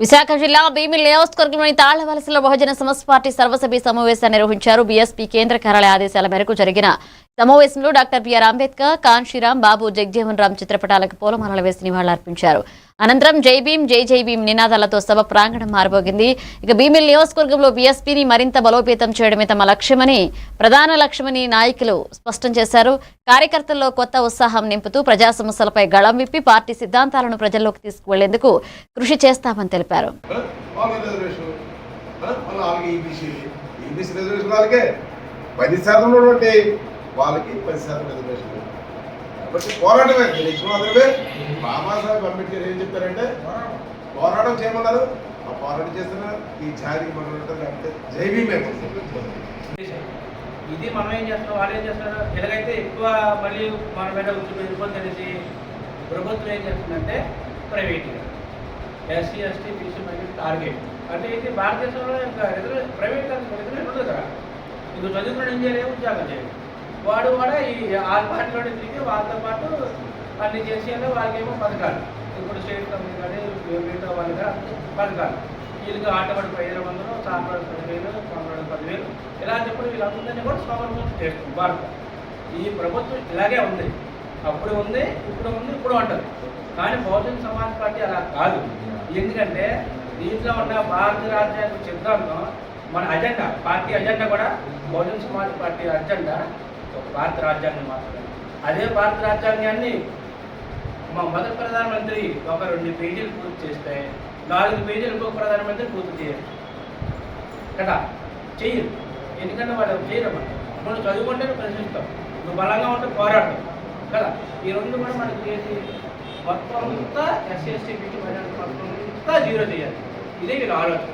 విశాఖ జిల్లా భీమిలి నియోజకవర్గంలోని తాళ్లవలసలో బహుజన సమాజ్ పార్టీ సర్వసభ్య సమావేశాన్ని నిర్వహించారు. బీఎస్పీ కేంద్ర కార్యాలయ ఆదేశాల మేరకు జరిగిన సమావేశంలో డాక్టర్ బిఆర్ అంబేద్కర్, కాన్షీరాం బాబు, జగజీవన్ రామ్ చిత్రపటాలకు పూలమాలలు వేసి నివాళులర్పించారు. అనంతరం జై భీమ్ జై జై భీమ్ నినాదాలతో సభ ప్రాంగణం మారబోగింది. ఇక భీమిలి నియోజకవర్గంలో బీఎస్పీని మరింత బలోపేతం చేయడమే తమ ప్రధాన లక్ష్యమని నాయకులు స్పష్టం చేశారు. కార్యకర్తల్లో కొత్త ఉత్సాహం నింపుతూ ప్రజా సమస్యలపై గళం విప్పి పార్టీ సిద్ధాంతాలను ప్రజల్లోకి తీసుకువెళ్లేందుకు కృషి చేస్తామని తెలిపారు. వాళ్ళకి 10% రిజర్వేషన్ కాబట్టి పోరాటమే గెలిచిన మాత్రమే. బాబాసాహెబ్ అంబేద్కర్ ఏం చెప్తారంటే పోరాటం చేయమన్నారు. ఆ పోరాటం చేస్తున్న ఈ జాతికి మనం లేకపోతే జై భీమ్. ఇది మనం ఏం చేస్తున్నాం, వాళ్ళు ఏం చేస్తున్నారు. ఎలాగైతే ఎక్కువ మళ్ళీ మన మీద వెళ్ళిపోతుంది అనేసి ప్రభుత్వం ఏం చేస్తుందంటే ప్రైవేట్గా ఎస్సీ ఎస్టీ బీసీ మళ్ళీ టార్గెట్ అంటే ఇది భారతదేశంలో ప్రైవేట్ రిజర్వేషన్ ఉండదు కదా. ఇది చదువుకుని ఏం చేయాలి, ఉద్యోగం చేయాలి. వాడు కూడా ఈ ఆ పార్టీలోనే తిరిగి వాళ్ళతో పాటు అన్ని చేసి వాళ్ళకి ఏమో పథకాలు, ఇప్పుడు స్టేట్ కంపెనీ కానీ మిగతా వాళ్ళు కానీ పథకాలు. వీళ్ళకి ఆటోవాడి 1500, సాంబాడు 10,000, కొండవాడు 10,000 ఇలా చెప్పి వీళ్ళందరినీ కూడా సోమరిపోతు చేస్తుంది భారతం. ఈ ప్రభుత్వం ఇలాగే ఉంది, అప్పుడు ఉంది, ఇప్పుడు ఉంది, ఇప్పుడు ఉంటుంది. కానీ బహుజన సమాజ్ పార్టీ అలా కాదు. ఎందుకంటే దీంట్లో ఉన్న భారత రాజ్యాంగ సిద్ధాంతం మన అజెండా, పార్టీ అజెండా కూడా బహుజన సమాజ్ పార్టీ అజెండా భారత రాజ్యాంగం మాత్రమే. అదే భారత రాజ్యాంగాన్ని మా మొదటి ప్రధానమంత్రి ఒక 2 పేజీలు పూర్తి చేస్తే 4 పేజీలు ఇంకొక ప్రధానమంత్రి పూర్తి చేయరు కదా, చెయ్యరు. ఎందుకంటే వాళ్ళు చేయరమ్మా. మనం చదువుకుంటే ప్రశ్నిస్తాం, నువ్వు బలంగా ఉంటే పోరాడతాం కదా. ఈ రెండు కూడా మనకి చేసి మొత్తం అంతా ఎస్సీ ఎస్టీ బీసీ మొత్తం అంతా జీరో చేయాలి. ఇదే వీళ్ళ ఆలోచన.